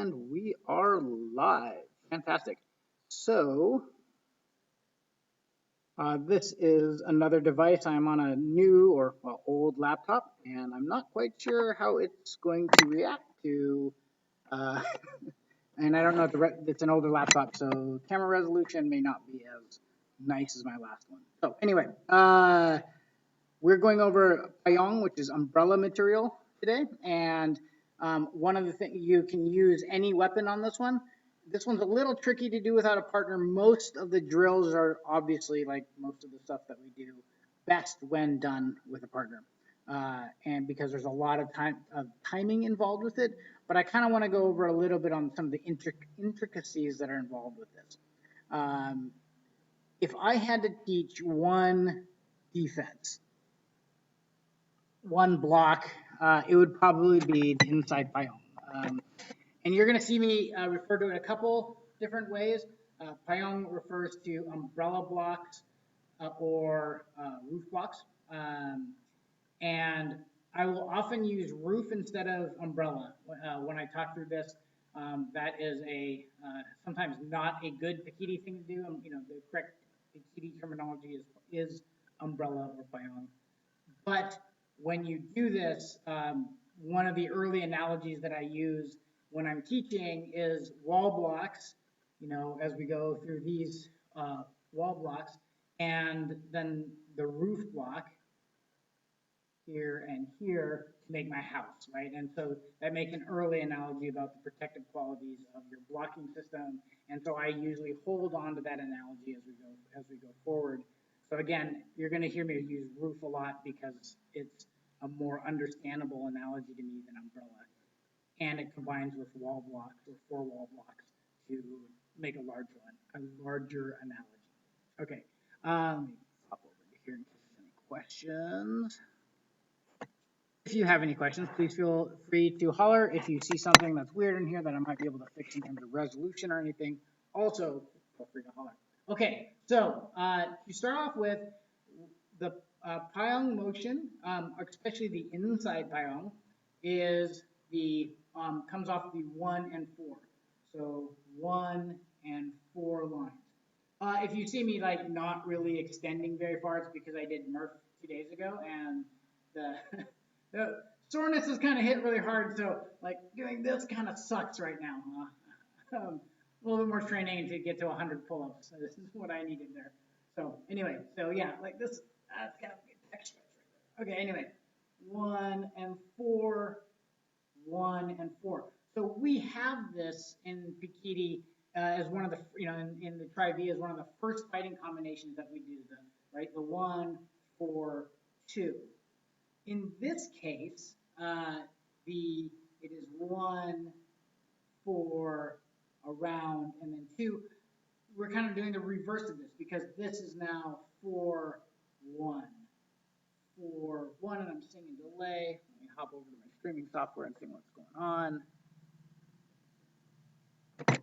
And we are live. Fantastic. So, this is another device. I'm on a new or old laptop, and I'm not quite sure how it's going to react to. Uh, and I don't know if it's an older laptop, so camera resolution may not be as nice as my last one. So, anyway, we're going over Payong, which is umbrella material today, and one of the things, you can use any weapon on this one. This one's a little tricky to do without a partner. Most of the drills are obviously, like most of the stuff that we do, best when done with a partner. And because there's a lot of timing involved with it, but I kind of want to go over a little bit on some of the intricacies that are involved with this. If I had to teach one defense, one block, it would probably be the inside Payong. And you're going to see me refer to it a couple different ways. Payong refers to umbrella blocks or roof blocks. And I will often use roof instead of umbrella when I talk through this. That is a sometimes not a good Pikiti thing to do. The correct Pikiti terminology is umbrella or Payong. But when you do this, one of the early analogies that I use when I'm teaching is wall blocks, as we go through these wall blocks, and then the roof block here and here to make my house, right? And so that makes an early analogy about the protective qualities of your blocking system. And so I usually hold on to that analogy as we go forward. So again, you're going to hear me use roof a lot because it's a more understandable analogy to me than umbrella. And it combines with wall blocks or four wall blocks to make a larger analogy. Okay, let me pop over to here in case there's any questions. If you have any questions, please feel free to holler. If you see something that's weird in here that I might be able to fix in terms of resolution or anything, also feel free to holler. Okay, so to start off with, the Payong motion, especially the inside Payong, is comes off the 1 and 4. So 1 and 4 lines. If you see me like not really extending very far, it's because I did Murph 2 days ago, and the soreness has kind of hit really hard, so like doing this kind of sucks right now. A little bit more training to get to 100 pull-ups. So this is what I needed there. So anyway, so yeah, like this, that's kind of extra right there. Okay, anyway, 1 and 4, 1 and 4. So we have this in Pikiti as one of the, in the Tri-V as one of the first fighting combinations that we do, right? The 1, 4, 2. In this case, it is 1, 4, around, and then 2. We're kind of doing the reverse of this because this is now 4, 1. 4, 1, and I'm seeing a delay. Let me hop over to my streaming software and see what's going on. It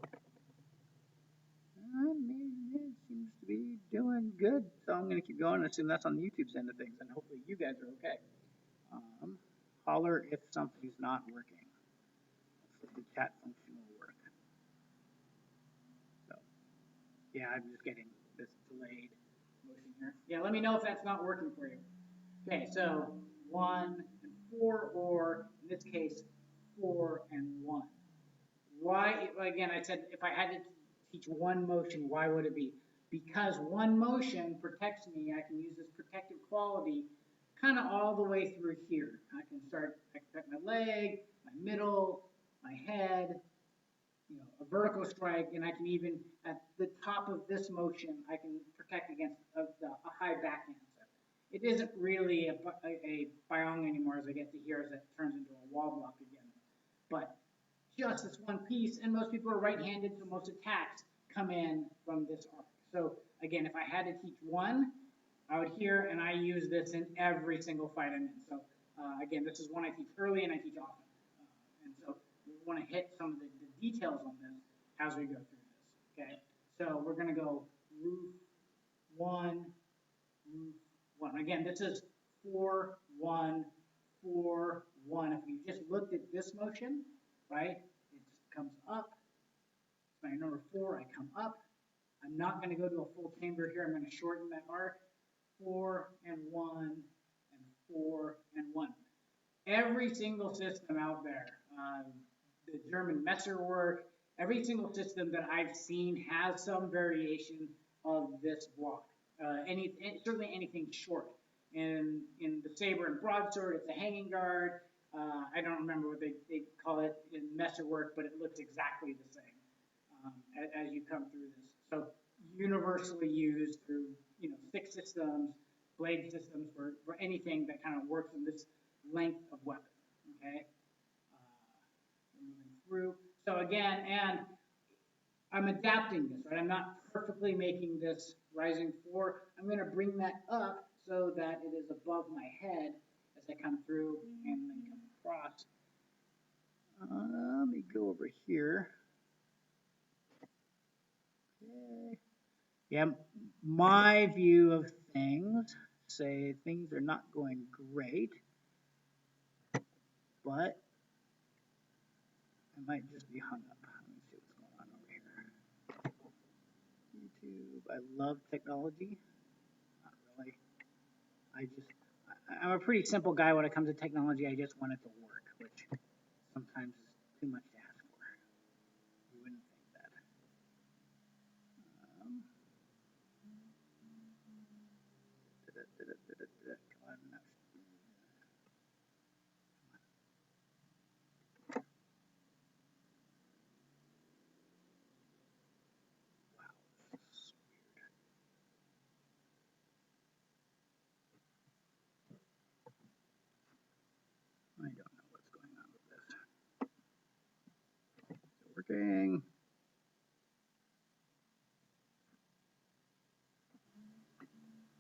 seems to be doing good, so I'm going to keep going and assume that's on YouTube's end of things, and hopefully you guys are okay. Holler if something's not working. Hopefully the chat function will work. So, yeah, I'm just getting this delayed motion here. Yeah, let me know if that's not working for you. Okay, so 1 and 4, or in this case, 4 and 1. Why, again, I said if I had to teach one motion, why would it be? Because one motion protects me. I can use this protective quality kind of all the way through here. I can protect my leg, my middle, my head, a vertical strike, and I can even, at the top of this motion, I can protect against a high backhand. It isn't really a Payong anymore as I get to here, as it turns into a wall block again. But just this one piece, and most people are right-handed, so most attacks come in from this arc. So again, if I had to teach one, I would hear, and I use this in every single fight I'm in. So again, this is one I teach early and I teach often. And so we want to hit some of the details on this as we go through this, okay? So we're going to go roof 1, roof 1. Again, this is 4, 1, 4, 1. If you just looked at this motion, right, it's comes up. My number 4, I come up. I'm not going to go to a full chamber here. I'm going to shorten that arc. 4 and 1 and 4 and 1. Every single system out there, the German Messer work, every single system that I've seen has some variation of this block. Certainly anything short. In the saber and broadsword, it's a hanging guard. I don't remember what they call it in Messer work, but it looks exactly the same as you come through this. So universally used through stick systems, blade systems for anything that kind of works in this length of weapon. Okay, moving through. So again, and I'm adapting this, right? I'm not perfectly making this rising 4. I'm going to bring that up so that it is above my head as I come through and then come across. Let me go over here. Okay. Yeah, my view of things say things are not going great, but I might just be hung up. Let me see what's going on over here. YouTube, I love technology. Not really. I'm a pretty simple guy when it comes to technology. I just want it to work, which sometimes is too much to ask for. You wouldn't think that. Come on, no. Wow, this is weird. I don't know what's going on with this. Is it working?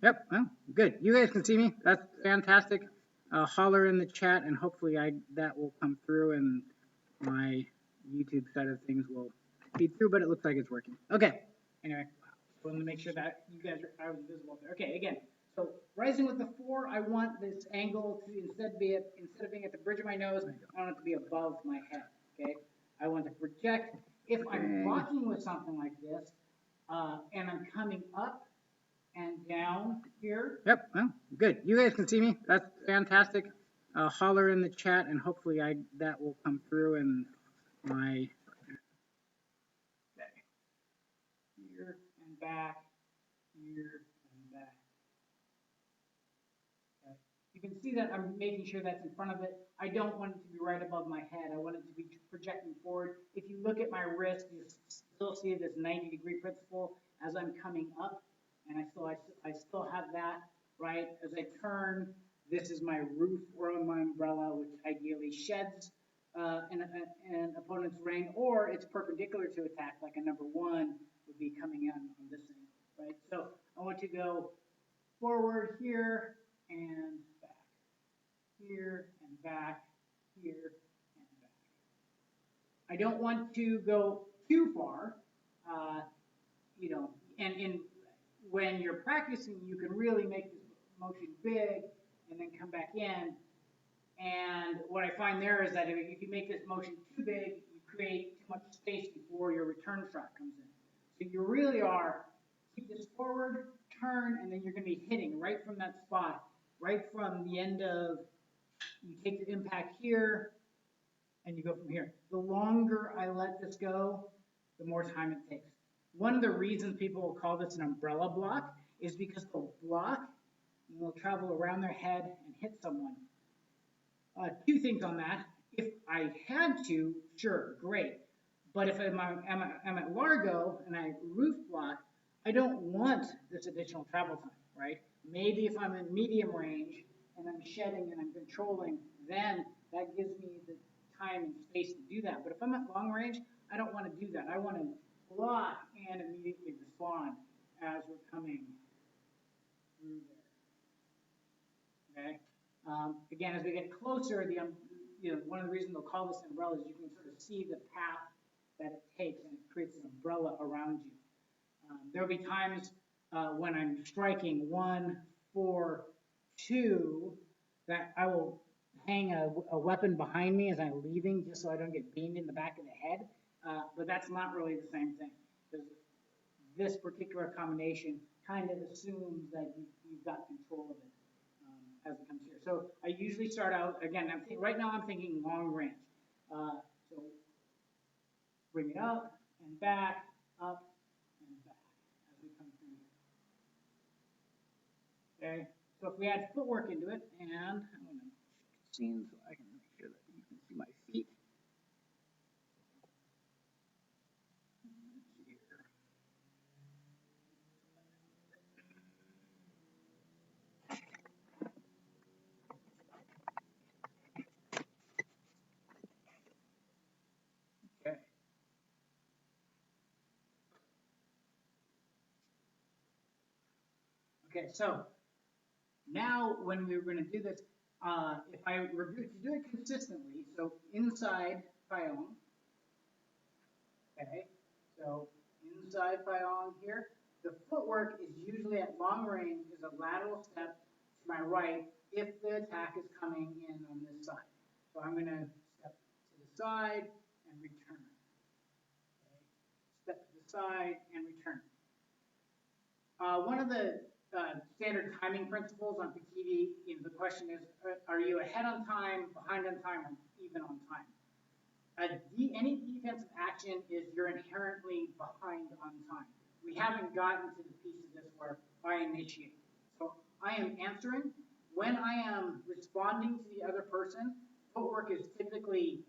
Yep, well, good. You guys can see me. That's fantastic. Holler in the chat, and hopefully that will come through, and my YouTube side of things will feed through, but it looks like it's working. Okay, anyway, just wanted to make sure that you guys are visible there. Okay, again, so rising with the 4, I want this angle to instead of being at the bridge of my nose, I want it to be above my head. Okay, I want to project. If I'm blocking with something like this, and I'm coming up and down here. Yep, well, good. You guys can see me. That's fantastic. Holler in the chat, and hopefully that will come through in my here and back, here and back. Okay. You can see that I'm making sure that's in front of it. I don't want it to be right above my head. I want it to be projecting forward. If you look at my wrist, you still see this 90-degree principle as I'm coming up. And I still have that, right? As I turn, this is my roof or my umbrella, which ideally sheds an opponent's ring, or it's perpendicular to attack, like a number 1 would be coming in on this thing, right? So I want to go forward here and back, here and back, here and back. I don't want to go too far, and when you're practicing, you can really make this motion big and then come back in. And what I find there is that if you make this motion too big, you create too much space before your return shot comes in. So you really are, keep this forward, turn, and then you're going to be hitting right from that spot, right from the end of, you take the impact here, and you go from here. The longer I let this go, the more time it takes. One of the reasons people will call this an umbrella block is because they'll block and they'll travel around their head and hit someone. 2 things on that. If I had to, sure, great. But if I'm at Largo and I roof block, I don't want this additional travel time, right? Maybe if I'm in medium range and I'm shedding and I'm controlling, then that gives me the time and space to do that. But if I'm at long range, I don't want to do that. I want to block and immediately respond as we're coming through there. Okay. Again, as we get closer, one of the reasons they'll call this an umbrella is you can sort of see the path that it takes, and it creates an umbrella around you. There will be times when I'm striking 1, 4, 2 that I will hang a weapon behind me as I'm leaving, just so I don't get beamed in the back of the head. but that's not really the same thing. Because this particular combination kind of assumes that you've got control of it as it comes here. So I usually start out, again, right now I'm thinking long range. So bring it up and back, up and back as we come through here. Okay, so if we add footwork into it, and I'm going to scene so I can make sure that you can see my feet. Okay. Okay, so now when we're going to do this, if I review, if you do it consistently, so inside Pyong, okay, so inside Pyong here, the footwork is usually at long range is a lateral step to my right if the attack is coming in on this side. So I'm going to step to the side and return. Okay. Step to the side and return. One of the standard timing principles on Pikiti, the question is, are you ahead on time, behind on time, or even on time? Any defensive action is you're inherently behind on time. We haven't gotten to the piece of this where I initiate. So I am answering. When I am responding to the other person, footwork is typically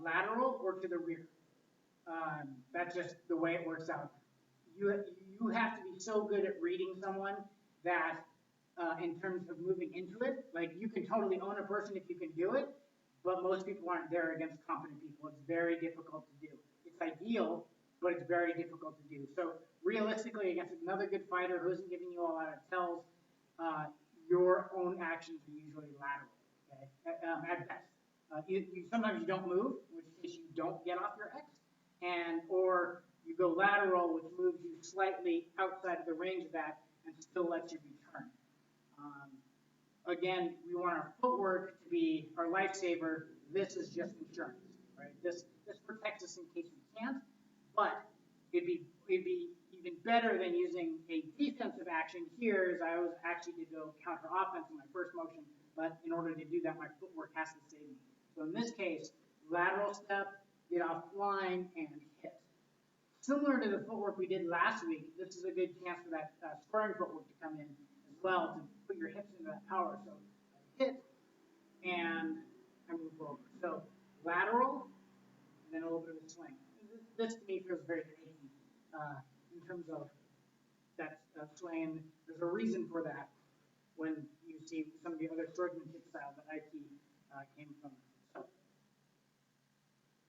lateral or to the rear. That's just the way it works out. You have to be so good at reading someone that in terms of moving into it, like you can totally own a person if you can do it, but most people aren't there against competent people. It's very difficult to do. It's ideal, but it's very difficult to do. So realistically, against another good fighter who isn't giving you a lot of tells, your own actions are usually lateral, okay, at best. Sometimes you don't move, in which case you don't get off your X, or you go lateral, which moves you slightly outside of the range of that and still lets you return. Again, we want our footwork to be our lifesaver. This is just insurance, right? This protects us in case we can't, but it'd be even better than using a defensive action here, as I was actually to go counter offense in my first motion, but in order to do that, my footwork has to save me. So in this case, lateral step, get off line, and hit. Similar to the footwork we did last week, this is a good chance for that squaring footwork to come in as well, to put your hips into that power. So I hit, and I move over. So lateral, and then a little bit of a swing. This to me feels very tricky in terms of that swing. There's a reason for that when you see some of the other swordsmanship style that I see came from. So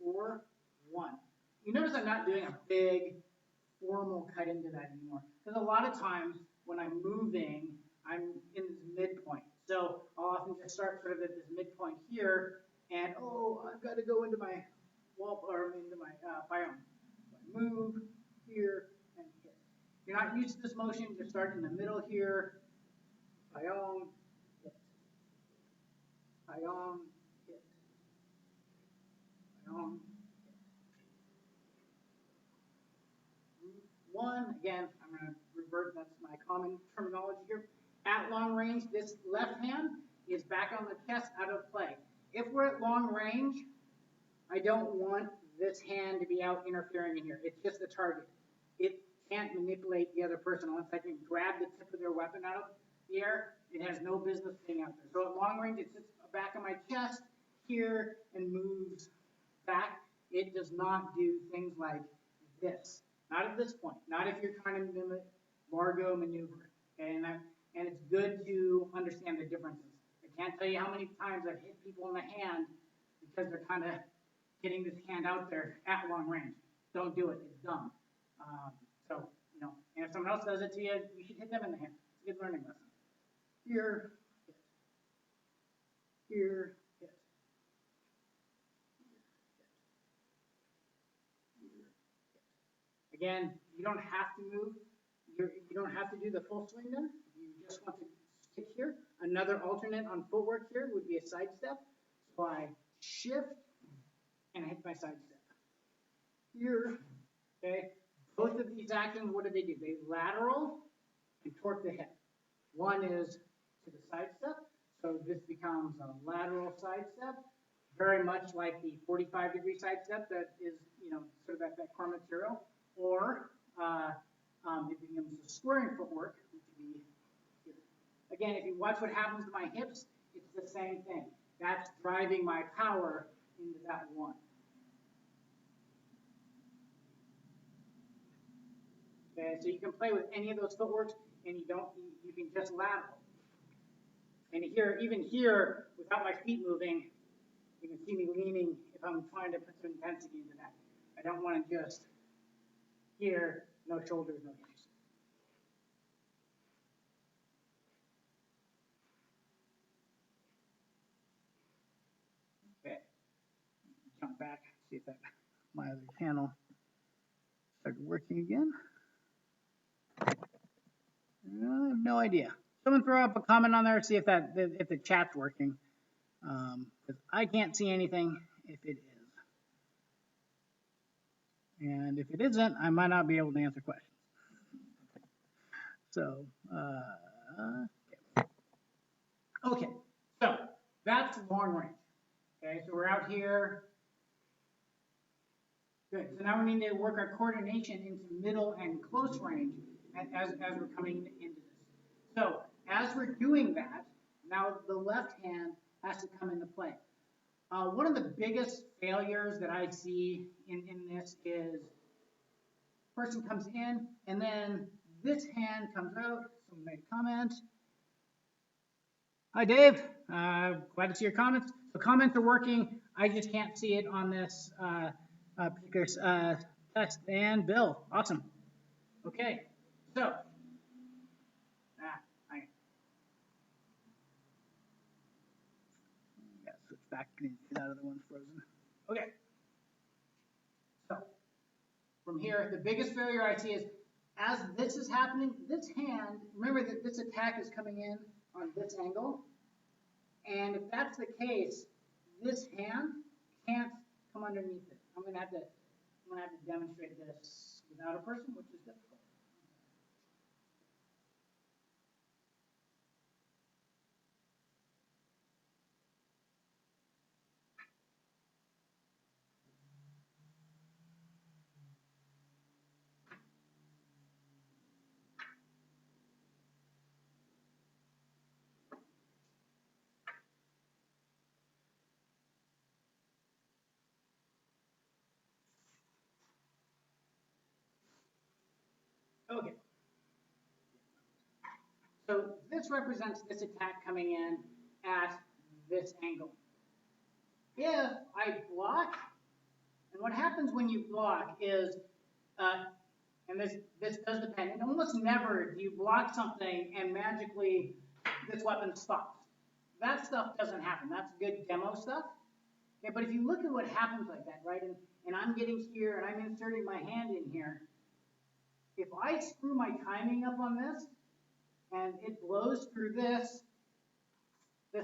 4, 1. You notice I'm not doing a big formal cut into that anymore. Because a lot of times when I'm moving, I'm in this midpoint. So I'll often just start sort of at this midpoint here, and I've got to go into my wall or into my biome. So I move here and hit. If you're not used to this motion, just start in the middle here. Biome, hit. Biome, hit. Biome. 1, again, I'm going to revert, that's my common terminology here. At long range, this left hand is back on the chest, out of play. If we're at long range, I don't want this hand to be out interfering in here. It's just a target. It can't manipulate the other person unless I can grab the tip of their weapon out of the air. It has no business being out there. So at long range, it sits back on my chest here and moves back. It does not do things like this. Not at this point. Not if you're trying to mimic Largo maneuver. Okay? And it's good to understand the differences. I can't tell you how many times I've hit people in the hand because they're kind of getting this hand out there at long range. Don't do it. It's dumb. And if someone else does it to you, you should hit them in the hand. It's a good learning lesson. Here, hit. Here, hit. Again, you don't have to move. You don't have to do the full swing then. You just want to stick here. Another alternate on footwork here would be a side step. So I shift and I hit my side step. here, okay, both of these actions, what do? They lateral and torque the hip. One is to the side step, so this becomes a lateral side step, very much like the 45-degree side step that is, sort of that core material, or it becomes a squaring footwork, which would be here. Again, if you watch what happens to my hips, it's the same thing. That's driving my power into that one. Okay, so you can play with any of those footworks, and you can just lateral. And here, even here, without my feet moving, you can see me leaning if I'm trying to put some intensity into that. I don't want to just here, no shoulders, no hips. Okay, jump back, see if that my other channel started working again. I have no idea. Someone throw up a comment on there, see if the chat's working, because I can't see anything if it is. And if it isn't, I might not be able to answer questions. So, okay, so that's long range. Okay, so we're out here. Good. So now we need to work our coordination into middle and close range as we're coming into this. So as we're doing that, now the left hand has to come into play. One of the biggest failures that I see in this is person comes in and then this hand comes out. Someone made a comment. Hi, Dave. Glad to see your comments. So comments are working. I just can't see it on this particular text. And Bill, awesome. Okay, so I got to switch back to that other one's frozen. Okay, so from here, the biggest failure I see is as this is happening, this hand, remember that this attack is coming in on this angle, and if that's the case, this hand can't come underneath it. I'm gonna have to demonstrate this without a person, which is difficult. Okay. So this represents this attack coming in at this angle. If I block, and what happens when you block is, and this does depend, and almost never do you block something and magically this weapon stops. That stuff doesn't happen. That's good demo stuff. Okay, but if you look at what happens like that, right, and I'm getting here and I'm inserting my hand in here, if I screw my timing up on this, and it blows through this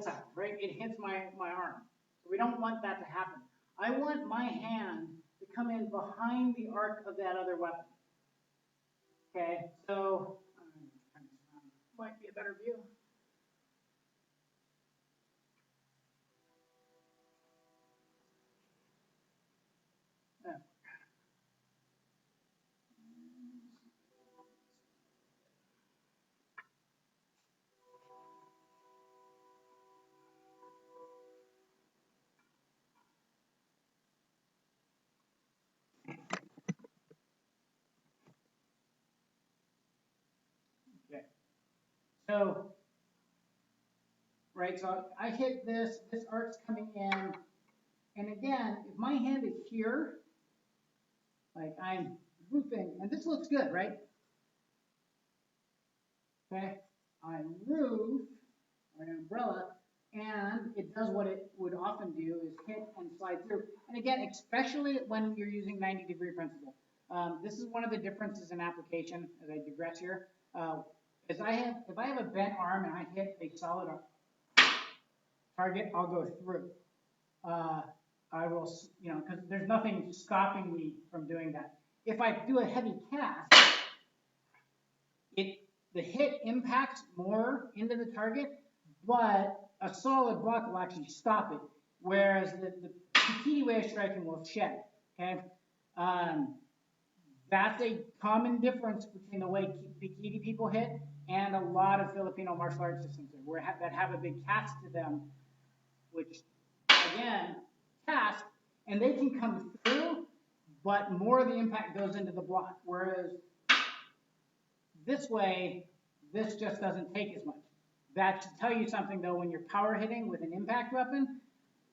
out, right? It hits my arm. So we don't want that to happen. I want my hand to come in behind the arc of that other weapon. Okay, so might be a better view. Okay, so right, so I hit this arc's coming in, and again, if my hand is here, like I'm roofing, and this looks good, right? Okay, I roof an umbrella, and it does what it would often do is hit and slide through. And again, especially when you're using 90-degree principle. This is one of the differences in application, as I digress here. If I have a bent arm and I hit a solid target, I'll go through. I will, you know, because there's nothing stopping me from doing that. If I do a heavy cast, the hit impacts more into the target, but a solid block will actually stop it. Whereas the Pikiti way of striking will shed. Okay, um, that's a common difference between the way Pikiti people hit and a lot of Filipino martial arts systems that have a big cast to them, which again cast, and they can come through, but more of the impact goes into the block. Whereas this way, this just doesn't take as much. That should tell you something though, when you're power hitting with an impact weapon,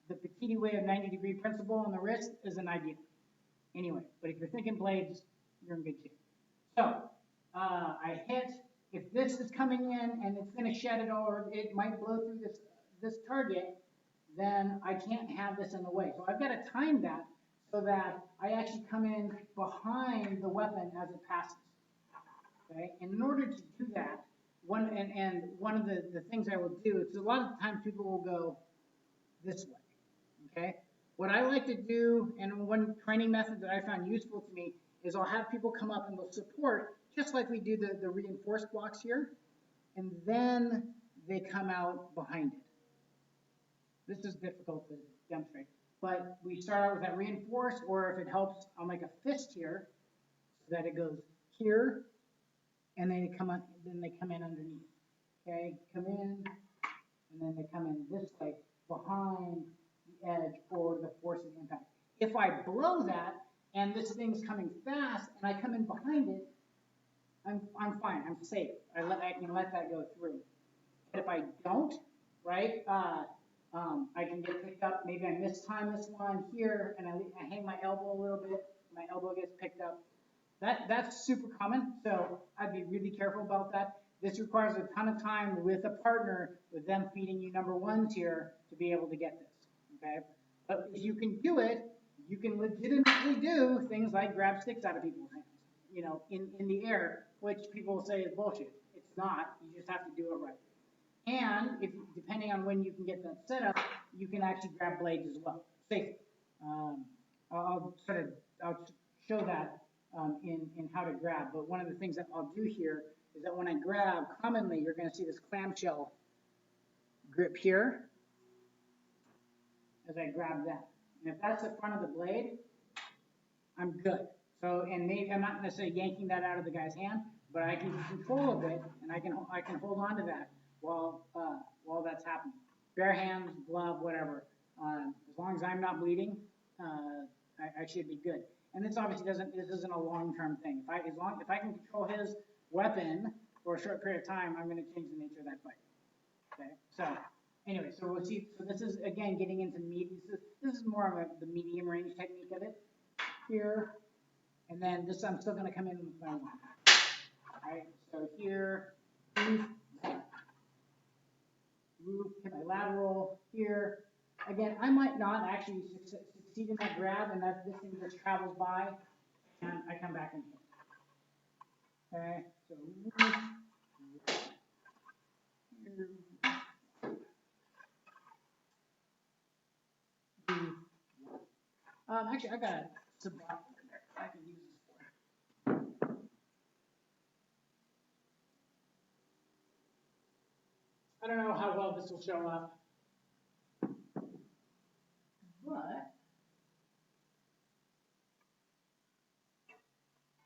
the Pikiti way of 90-degree principle on the wrist is an idea. Anyway, but if you're thinking blades, you're in good shape. So, I hit, if this is coming in and it's gonna shed it all, or it might blow through this target, then I can't have this in the way. So I've got to time that so that I actually come in behind the weapon as it passes. Okay, and in order to do that, one of the things I will do is a lot of times people will go this way. Okay, what I like to do, and one training method that I found useful to me, is I'll have people come up and they'll support just like we do the reinforced blocks here, and then they come out behind it. This is difficult to demonstrate, but we start out with that reinforced, or if it helps, I'll make a fist here so that it goes here, and then they come in underneath. Okay, come in, and then they come in this way behind the edge for the force of impact. If I blow that and this thing's coming fast and I come in behind it, I'm fine. I'm safe. I can let that go through. But if I don't, right? I can get picked up. Maybe I mistime this one here, and I hang my elbow a little bit. My elbow gets picked up. That's super common, so I'd be really careful about that. This requires a ton of time with a partner, with them feeding you number ones here to be able to get this, okay? But if you can do it, you can legitimately do things like grab sticks out of people's hands, you know, in the air, which people will say is bullshit. It's not. You just have to do it right. And if depending on when you can get that set up, you can actually grab blades as well, safely. I'll show that in how to grab. But one of the things that I'll do here is that when I grab, commonly you're going to see this clamshell grip here as I grab that. And if that's the front of the blade, I'm good. So, and maybe I'm not necessarily yanking that out of the guy's hand, but I can control a bit, and I can hold on to that while that's happening. Bare hands, glove, whatever. As long as I'm not bleeding, I should be good. And this obviously this isn't a long-term thing. If I can control his weapon for a short period of time, I'm going to change the nature of that fight. Okay. So anyway, so we'll see. So this is again getting into this is more of the medium range technique of it here, and then this I'm still going to come in with my one. All right. So here, roof, hit my lateral here. Again, I might not actually succeed in that grab, and that this thing just travels by, and I come back in here. Okay, so actually, I got some Blackbird there. I can use this for. I don't know how well this will show up, but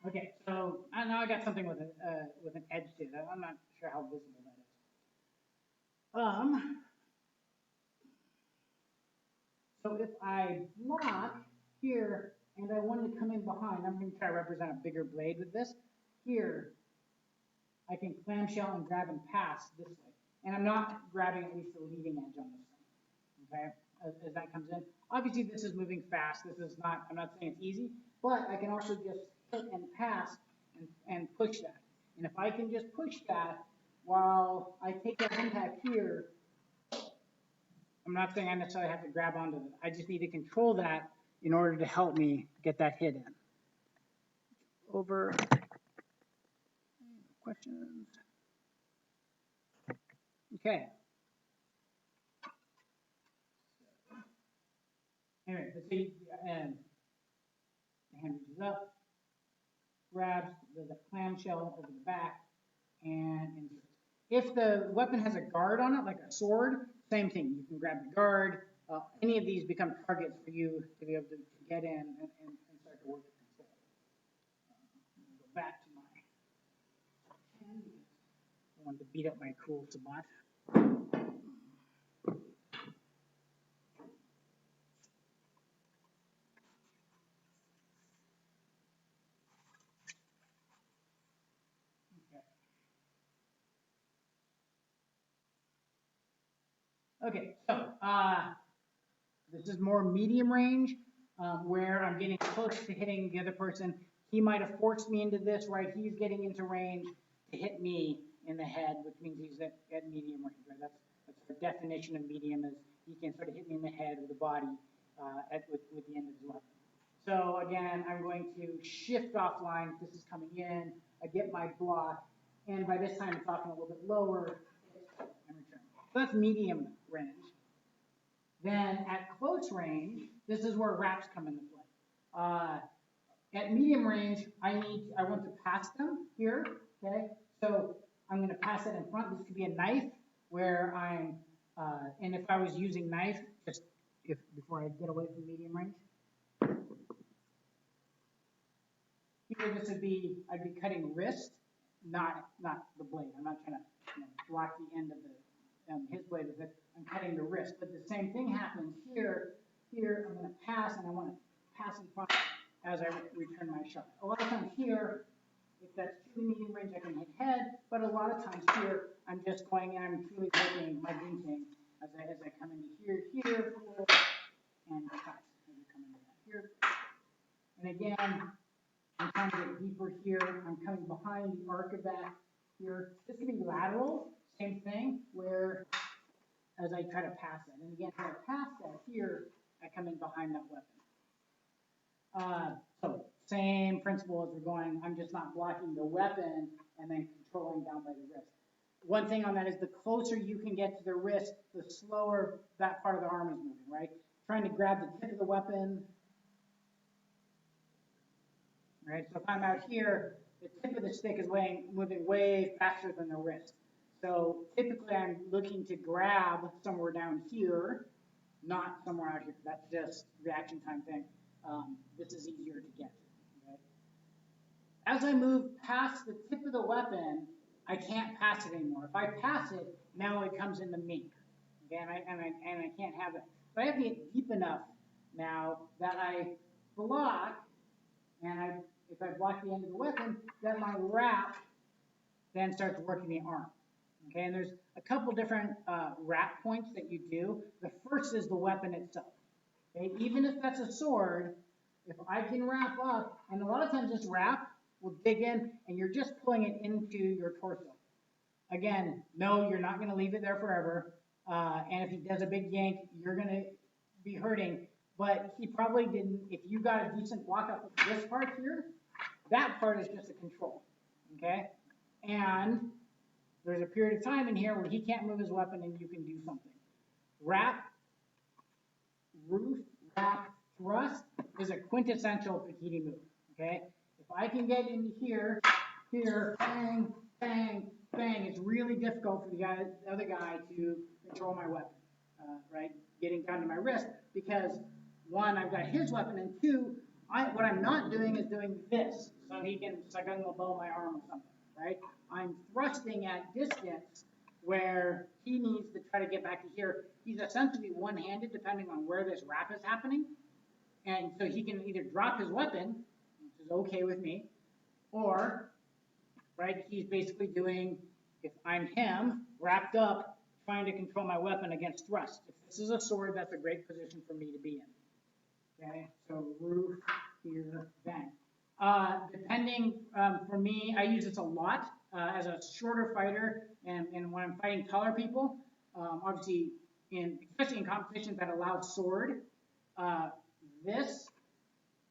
okay. So now I got something with an edge to it. I'm not sure how visible that is. So if I block here and I wanted to come in behind, I'm going to try to represent a bigger blade with this. Here, I can clamshell and grab and pass this way. And I'm not grabbing at least the leading edge on this thing, okay, as that comes in. Obviously, this is moving fast. This is not, I'm not saying it's easy, but I can also just hit and pass and push that. And if I can just push that while I take that impact here, I'm not saying I necessarily have to grab onto it. I just need to control that in order to help me get that hit in. Over. Questions? Okay. Anyway, let's see, and the hand reaches up, grabs the clamshell over the back, and inserts. If the weapon has a guard on it, like a sword, same thing. You can grab the guard. Any of these become targets for you to be able to get in and start to work with control. Go back to my hand because I wanted to beat up my cool Sabat. Okay, so this is more medium range, where I'm getting close to hitting the other person. He might have forced me into this, right? He's getting into range to hit me in the head, which means he's at medium range, right? That's the definition of medium, is he can sort of hit me in the head or the body with the end of his weapon. So again, I'm going to shift offline. This is coming in. I get my block, and by this time it's often a little bit lower, and return. So that's medium range. Then at close range, this is where wraps come into play. At medium range, I want to pass them here, okay? So I'm going to pass it in front. This could be a knife where and if I was using knife, before I get away from medium range, here this would be, I'd be cutting wrist, not the blade. I'm not trying to block the end of his blade with it. I'm cutting the wrist, but the same thing happens here. Here, I'm going to pass, and I want to pass in front as I return my shot. A lot of times here, if that's truly medium range, I can hit head, but a lot of times here, I'm just going and I'm truly taking my gunting as I come into here, and cut as I come into that here. And again, I'm trying to get deeper here. I'm coming behind the arc of that here. This can be lateral, same thing, where as I try to pass it. And again, as I pass that here, I come in behind that weapon. So same principle as we're going. I'm just not blocking the weapon and then controlling down by the wrist. One thing on that is the closer you can get to the wrist, the slower that part of the arm is moving, right? Trying to grab the tip of the weapon. Right? So if I'm out here, the tip of the stick is moving way faster than the wrist. So typically I'm looking to grab somewhere down here, not somewhere out here. That's just reaction time thing. This is easier to get. Okay? As I move past the tip of the weapon, I can't pass it anymore. If I pass it, now it comes into me. Okay? And I can't have it. So I have to get deep enough now that I block, and if I block the end of the weapon, then my wrap then starts working the arm. Okay, and there's a couple different wrap points that you do. The first is the weapon itself. Okay, even if that's a sword, if I can wrap up, and a lot of times this wrap will dig in, and you're just pulling it into your torso. Again, no, you're not going to leave it there forever. And if he does a big yank, you're going to be hurting. But he probably didn't. If you got a decent block up of this part here, that part is just a control. Okay, and there's a period of time in here where he can't move his weapon and you can do something. Wrap, roof, wrap, thrust is a quintessential Pikiti move, okay? If I can get into here, bang, bang, bang, it's really difficult for the other guy to control my weapon, right? Getting down to my wrist, because one, I've got his weapon, and two, what I'm not doing is doing this, so he can gun the bow my arm or something, right? I'm thrusting at distance where he needs to try to get back to here. He's essentially one-handed depending on where this wrap is happening. And so he can either drop his weapon, which is okay with me, or, right, he's basically doing, if I'm him, wrapped up, trying to control my weapon against thrust. If this is a sword, that's a great position for me to be in. Okay, so roof, here, bang. Depending, for me, I use this a lot as a shorter fighter, and when I'm fighting taller people, obviously, especially in competitions that allow sword, and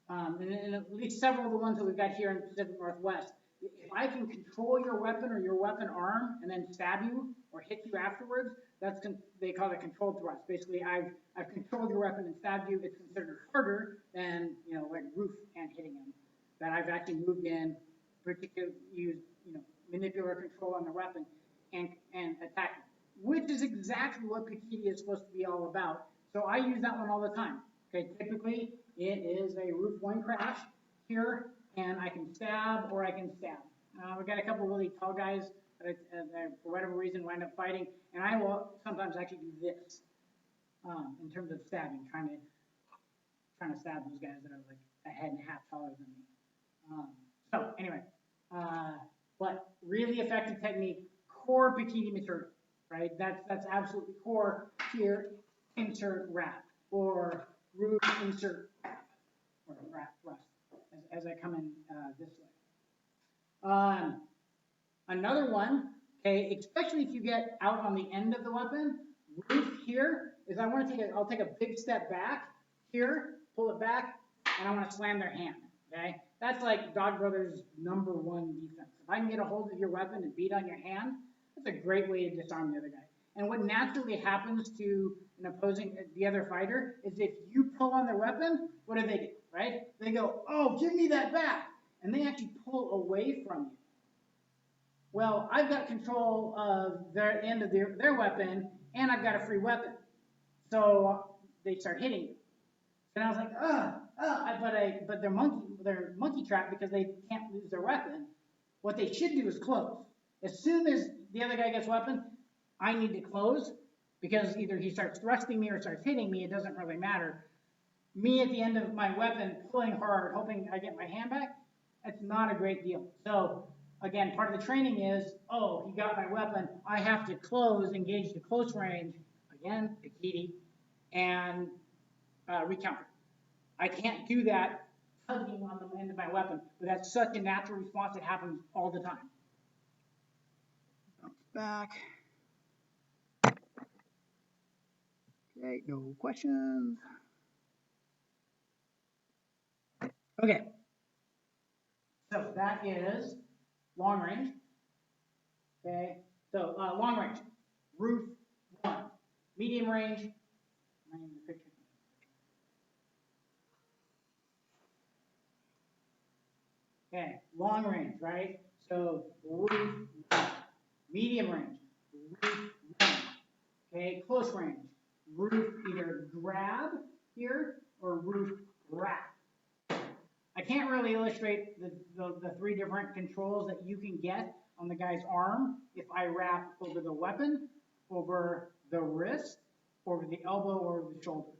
at least several of the ones that we've got here in the Pacific Northwest, if I can control your weapon or your weapon arm and then stab you or hit you afterwards, they call it controlled thrust. Basically, I've controlled your weapon and stabbed you. It's considered harder than like roof and hitting him. That I've actually moved in, particularly used manipulator control on the weapon and attack him, which is exactly what Pikiti is supposed to be all about. So I use that one all the time. Okay, typically it is a roof one crash here, and I can stab or I can stab. We've got a couple really tall guys that for whatever reason wind up fighting, and I will sometimes actually do this in terms of stabbing, trying to stab those guys that are like a head and a half taller than me. So anyway, but really effective technique, core Pikiti material, right? That's absolutely core. Here, insert wrap or roof insert wrap or wrap thrust as I come in this way. Another one, okay, especially if you get out on the end of the weapon, roof here is I'll take a big step back here, pull it back, and I want to slam their hand, okay? That's like Dog Brothers' #1 defense. If I can get a hold of your weapon and beat on your hand, that's a great way to disarm the other guy. And what naturally happens to the other fighter is if you pull on their weapon, what do, right? They go, oh, give me that back. And they actually pull away from you. Well, I've got control of the end of their weapon, and I've got a free weapon. So they start hitting you. And I was like, but they're monkey trapped because they can't lose their weapon. What they should do is close. As soon as the other guy gets a weapon, I need to close because either he starts thrusting me or starts hitting me. It doesn't really matter. Me at the end of my weapon, pulling hard, hoping I get my hand back, that's not a great deal. So again, part of the training is, oh, he got my weapon. I have to close, engage the close range, again, Pikiti, and recounter. I can't do that tugging on the end of my weapon, but that's such a natural response. It happens all the time. Bounce back. Okay, no questions. Okay, so that is long range. Okay, so long range, roof 1, medium range. Okay, long range, right? So roof 1, medium range, roof 1. Okay, close range, roof either grab here or roof wrap. I can't really illustrate the 3 different controls that you can get on the guy's arm if I wrap over the weapon, over the wrist, over the elbow, or the shoulder.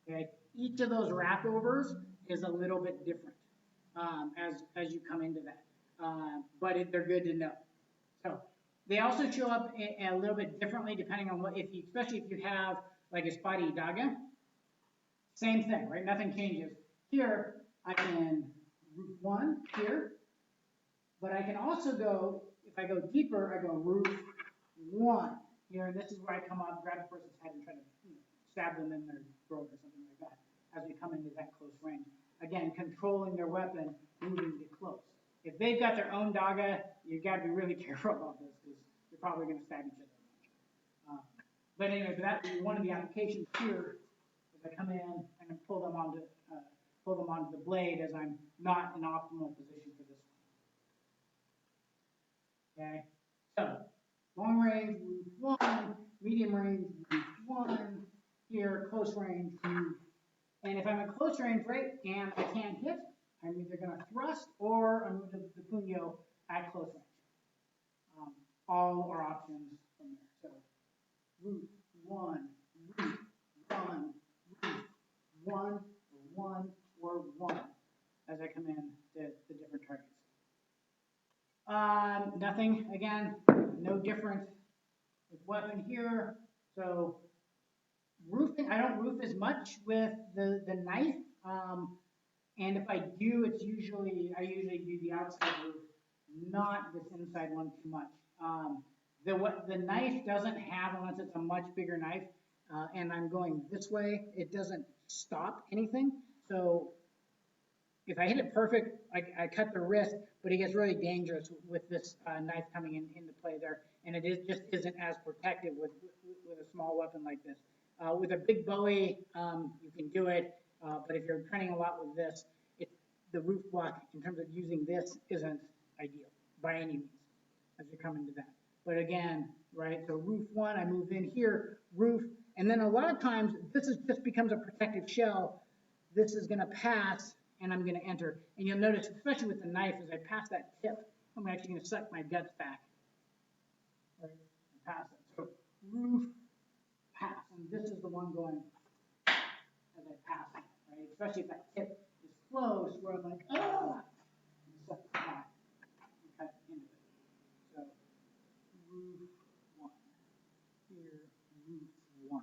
Okay, each of those wrap overs is a little bit different as you come into that, but they're good to know. So they also show up a little bit differently depending on especially if you have like a spotty daga. Same thing, right? Nothing changes. Here I can roof 1 here, but I can also go, if I go deeper, I go roof 1 here. This is where I come up, grab the person's head and try to stab them in their throat or something like that as we come into that close range. Again, controlling their weapon, moving to close. If they've got their own daga, you've got to be really careful about this because you're probably going to stab each other. But anyway, that would be one of the applications here as I come in and pull them onto the blade as I'm not in optimal position for this one. Okay, so long range, roof 1, medium range, roof 1, here, close range, roof. And if I'm at close range, right, and I can't hit, I'm either going to thrust or I'm going to the punyo at close range. All are options from there. So roof 1, roof 1, roof 1, 1, or 1 as I come in to the different targets. Nothing, again, no difference with weapon here. So roofing, I don't roof as much with the knife. And if I do, I usually do the outside roof, not this inside one too much. The knife doesn't have, unless it's a much bigger knife, and I'm going this way, it doesn't stop anything. So if I hit it perfect, I cut the wrist, but it gets really dangerous with this knife coming into play there, and it just isn't as protective with a small weapon like this. With a big bowie, you can do it, but if you're training a lot with this, the roof block in terms of using this isn't ideal by any means as you come into that. But again, right, so roof one, I move in here, roof, and then a lot of times this just becomes a protective shell. This is gonna pass and I'm gonna enter. And you'll notice, especially with the knife, as I pass that tip, I'm actually gonna suck my guts back. Right, and pass it. So roof, pass, and this is the one going as I pass it, right? Especially if that tip is close, where I'm like, oh, and suck it back and cut into it. So roof one, here, roof one.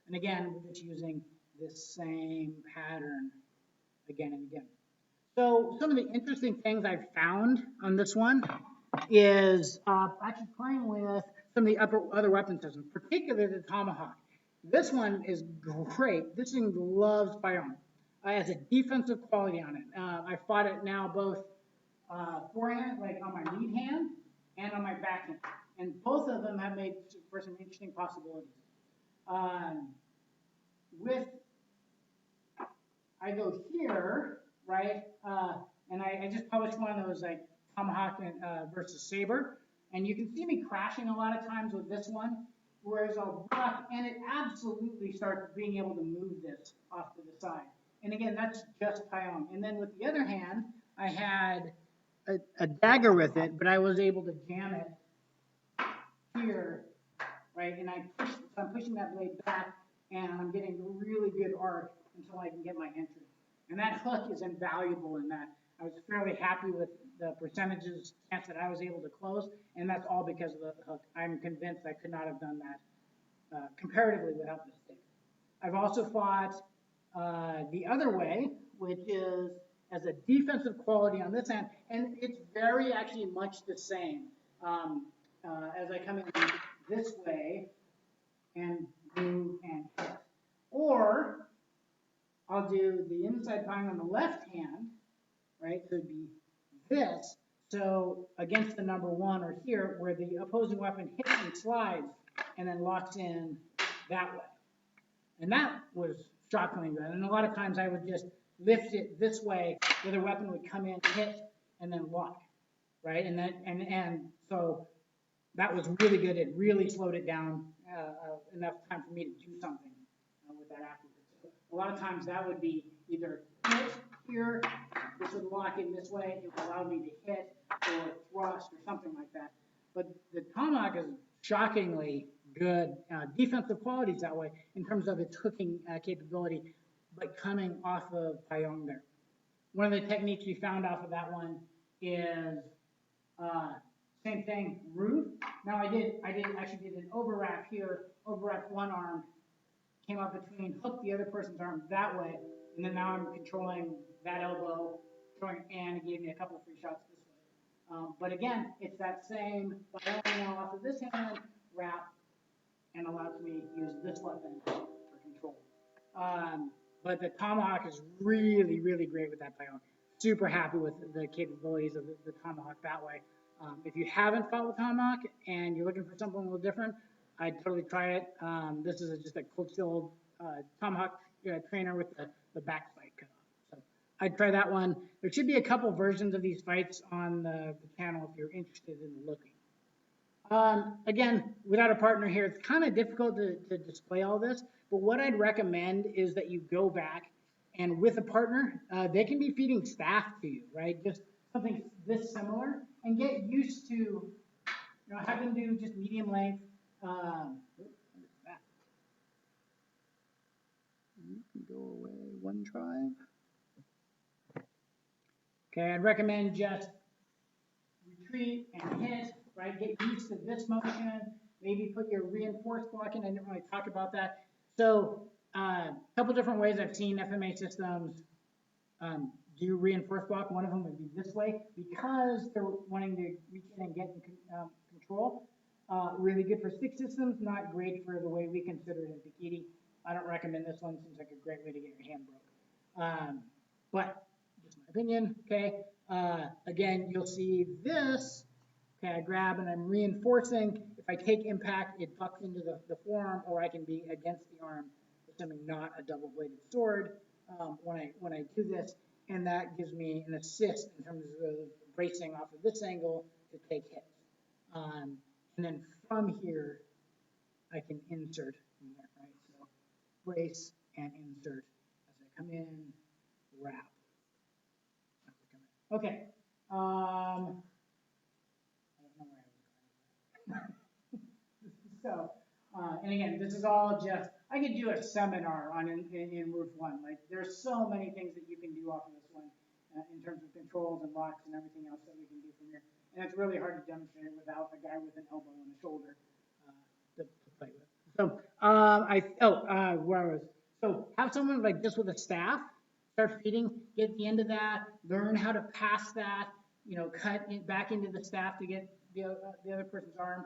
And again, we're just using this same pattern again and again. So some of the interesting things I've found on this one is actually playing with some of the other weapon systems, particularly the tomahawk. This one is great. This thing loves firearm. It has a defensive quality on it. I fought it now both forehand, like on my lead hand, and on my backhand. And both of them have made for some interesting possibilities. I go here, right, and I just published one that was like tomahawk versus saber, and you can see me crashing a lot of times with this one, whereas I'll block, and it absolutely starts being able to move this off to the side. And again, that's just Pyong. And then with the other hand, I had a dagger with it, but I was able to jam it here, right, and so I'm pushing that blade back, and I'm getting really good arc until I can get my entry. And that hook is invaluable in that. I was fairly happy with the percentages chance that I was able to close, and that's all because of the hook. I'm convinced I could not have done that comparatively without the stick. I've also fought the other way, which is as a defensive quality on this end, and it's very actually much the same. As I come in this way and move and hit. Or I'll do the inside Pyong on the left hand, right? So it'd be this. So against the number one or here, where the opposing weapon hits and slides and then locks in that way. And that was shockingly good. And a lot of times I would just lift it this way, the other weapon would come in, hit, and then lock, right? And so that was really good. It really slowed it down enough time for me to do something with that afterwards. So a lot of times that would be either hit here, this would lock in this way, it would allow me to hit or thrust or something like that. But the tomahawk is shockingly good defensive qualities that way in terms of its hooking capability, but coming off of Pyong there. One of the techniques we found off of that one is same thing, roof. Now I actually did an overwrap here, overwrap one arm, came up between, hooked the other person's arm that way, and then now I'm controlling that elbow, and it gave me a couple of free shots this way. But again, it's that same, now off of this hand, wrap, and allows me to use this weapon for control. But the tomahawk is really, really great with that Pyong. Super happy with the capabilities of the tomahawk that way. If you haven't fought with tomahawk and you're looking for something a little different, I'd totally try it. This is just a coaxial tomahawk trainer with the back spike cut off. So I'd try that one. There should be a couple versions of these fights on the channel if you're interested in looking. Again, without a partner here, it's kind of difficult to display all this, but what I'd recommend is that you go back and with a partner, they can be feeding staff to you, right? Just something this similar, and get used to, have them do just medium length. You can go away one tribe. Okay, I'd recommend just retreat and hit, right? Get used to this motion. Maybe put your reinforced block in. I didn't really talk about that. So a couple different ways I've seen FMA systems do reinforced block. One of them would be this way because they're wanting to reach in and get in control. Really good for stick systems, not great for the way we consider it in Pikiti. I don't recommend this one. Seems like a great way to get your hand broke. But just my opinion. Okay. Again, you'll see this. Okay, I grab and I'm reinforcing. If I take impact, it bucks into the forearm, or I can be against the arm, assuming not a double-bladed sword when I do this, and that gives me an assist in terms of bracing off of this angle to take hits. And then from here, I can insert from there, right? So brace and insert as I come in, wrap. Okay. I don't know where I was going. So, and again, this is all just, I could do a seminar on in Roof 1. Like, there's so many things that you can do off of this one in terms of controls and locks and everything else that we can do from here. And it's really hard to demonstrate without a guy with an elbow and a shoulder to play with. So, where I was. So, have someone like this with a staff, start feeding, get the end of that, learn how to pass that, you know, cut it back into the staff to get the other person's arm.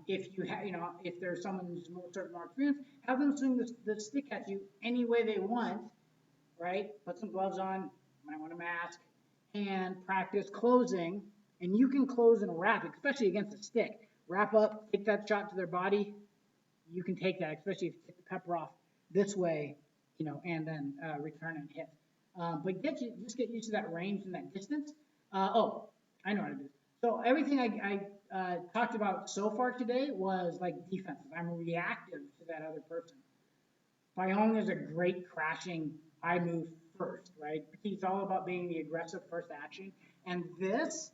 If you have, you know, if there's someone who's sort of more experienced, have them swing the stick at you any way they want, right? Put some gloves on, might want a mask, and practice closing. And you can close and wrap, especially against a stick. Wrap up, take that shot to their body. You can take that, especially if you take the pepper off this way, you know, and then return and hit. But just get used to that range and that distance. Oh, I know how to do this. So everything I talked about so far today was like defensive. I'm reactive to that other person. Pyong is a great crashing I move first, right? It's all about being the aggressive first action. And this,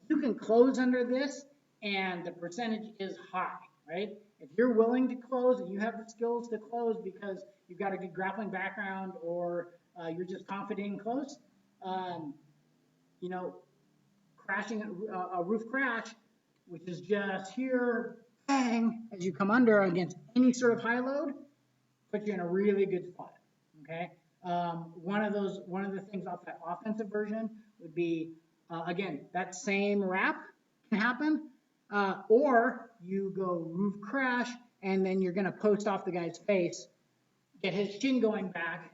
you can close under this, and the percentage is high, right? If you're willing to close and you have the skills to close because you've got a good grappling background or you're just confident in close, you know, crashing a roof crash, which is just here, bang, as you come under against any sort of high load, puts you in a really good spot. Okay. One of the things off that offensive version would be again, that same wrap can happen, or you go roof crash and then you're going to post off the guy's face, get his chin going back,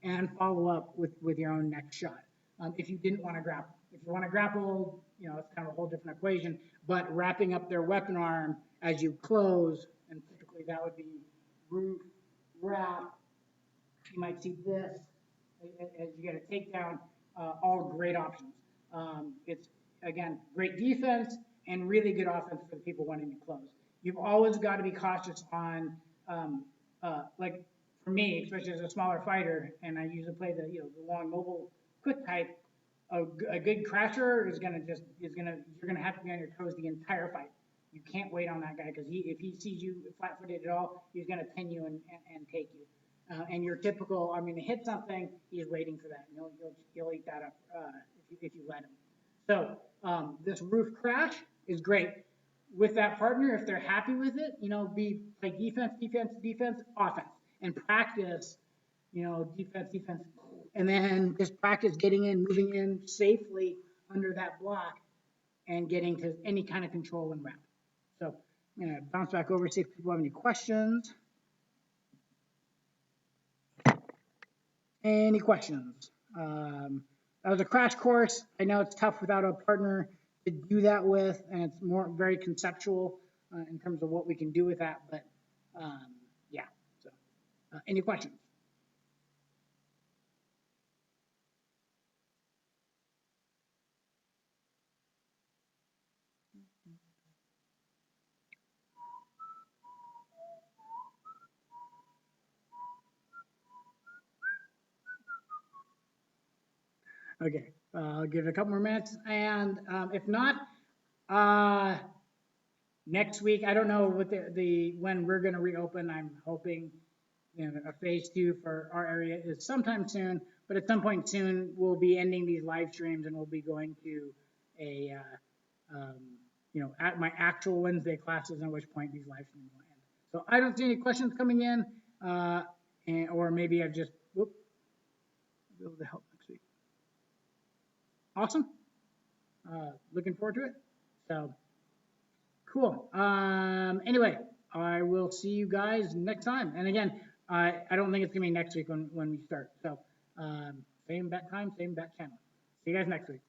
and follow up with your own next shot. If you didn't want to grapple. If you want to grapple, you know, it's kind of a whole different equation, but wrapping up their weapon arm as you close, and typically that would be roof, wrap, you might see this as you get a takedown, all great options. It's, again, great defense and really good offense for the people wanting to close. You've always got to be cautious on, like for me, especially as a smaller fighter, and I usually play the, you know, the long mobile quick type, a good crasher is you're gonna have to be on your toes the entire fight. You can't wait on that guy because if he sees you flat-footed at all, he's gonna pin you and take you. And your typical, I mean, to hit something, he's waiting for that. And he'll eat that up if you let him. So this roof crash is great. With that partner, if they're happy with it, you know, play defense, defense, defense, offense, and practice, you know, defense, defense, and then just practice getting in, moving in safely under that block, and getting to any kind of control and wrap. So I'm gonna bounce back over, see if people have any questions. Any questions? That was a crash course. I know it's tough without a partner to do that with, and it's very conceptual in terms of what we can do with that. But yeah. So, any questions? Okay, I'll give it a couple more minutes, and if not, next week, I don't know what when we're going to reopen. I'm hoping, you know, a phase 2 for our area is sometime soon, but at some point soon we'll be ending these live streams and we'll be going to a you know, at my actual Wednesday classes, at which point these live streams will end. So I don't see any questions coming in, or maybe I've just be able to help next week. Awesome. Looking forward to it. So cool. Anyway, I will see you guys next time. And again, I don't think it's gonna be next week when we start. So Same bat time, same bat channel. See you guys next week.